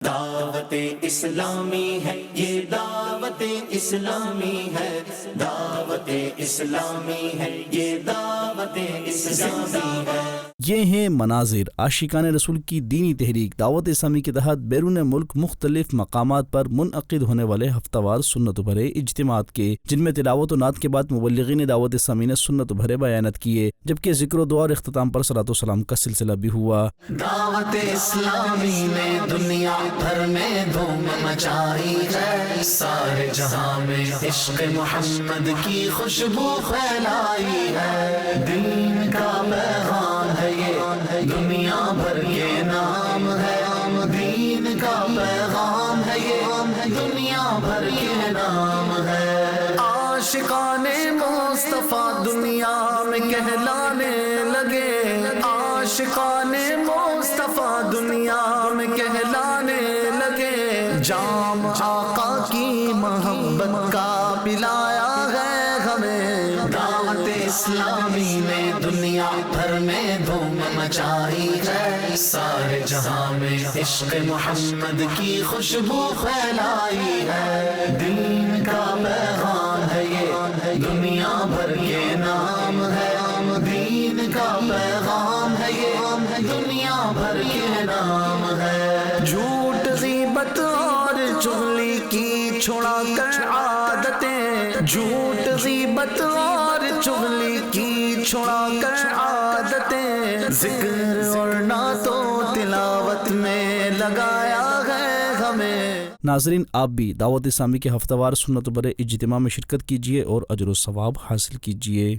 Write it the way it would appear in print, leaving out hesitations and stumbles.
دعوت اسلامی ہے یہ، دعوت اسلامی ہے، دعوت اسلامی ہے یہ، دعوت اسلامی ہے۔ یہ ہیں مناظر عاشقان رسول کی دینی تحریک دعوت اسلامی کے تحت بیرون ملک مختلف مقامات پر منعقد ہونے والے ہفتہ وار سنت بھرے اجتماعات کے، جن میں تلاوت و نعت کے بعد مبلغین دعوت اسلامی نے سنت بھرے بیانات کیے، جبکہ ذکر و دعا اور اختتام پر صلاۃ و سلام کا سلسلہ بھی ہوا۔ دعوت اسلامی نے دنیا بھر میں دھوم مچائی ہے، سارے جہاں میں عشق محمد کی خوشبو پھیلائی ہے۔ دین کا پیغام ہے یہ، دنیا بھر کے نام ہے، دین کا پیغام ہے یہ، دنیا بھر کے نام ہے۔ عاشقان مصطفیٰ دنیا میں کہلانے لگے، عاشقان مصطفیٰ دنیا میں کہلانے لگے، جام آقا کی محبت کا پلایا ہے ہمیں۔ دعوت اسلامی نے دنیا بھر میں دھوم مچائی ہے، سارے جہاں میں عشق محمد کی خوشبو پھیلائی ہے۔ دین کا پیغام ہے یہ، دنیا بھر کے نام ہے، دین کا پیغام ہے یہ، دنیا بھر کے نام ہے۔ جھوٹ غیبت اور چغلی کی چھڑا کر عادتیں، جھوٹ غیبت اور چغلی کی چھڑا کر عادتیں، ذکر اور نعت و تلاوت میں لگایا ہے ہمیں۔ ناظرین، آپ بھی دعوت اسلامی کے ہفتہ وار سنت بھرے اجتماع میں شرکت کیجیے اور اجر و ثواب حاصل کیجیے۔